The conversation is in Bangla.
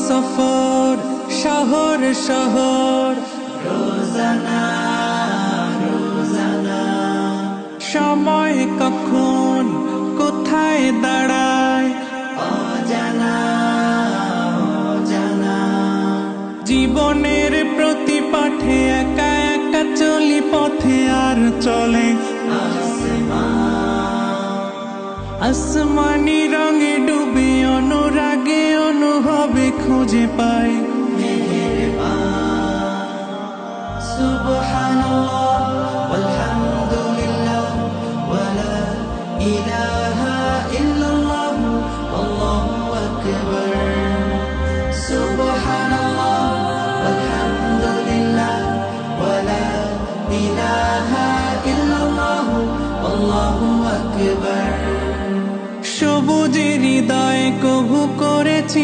সফর শহর শহর রোজানা রোজানা সময় কখন কোথায় দাঁড়ায় অজানা অজানা জীবনের প্রতি পাঠে একা একা চলি পথে আর চলে আসমানি রঙে ডুবে অনুরাগে অনুভবে খুঁজে পাই সুবহানাল্লাহ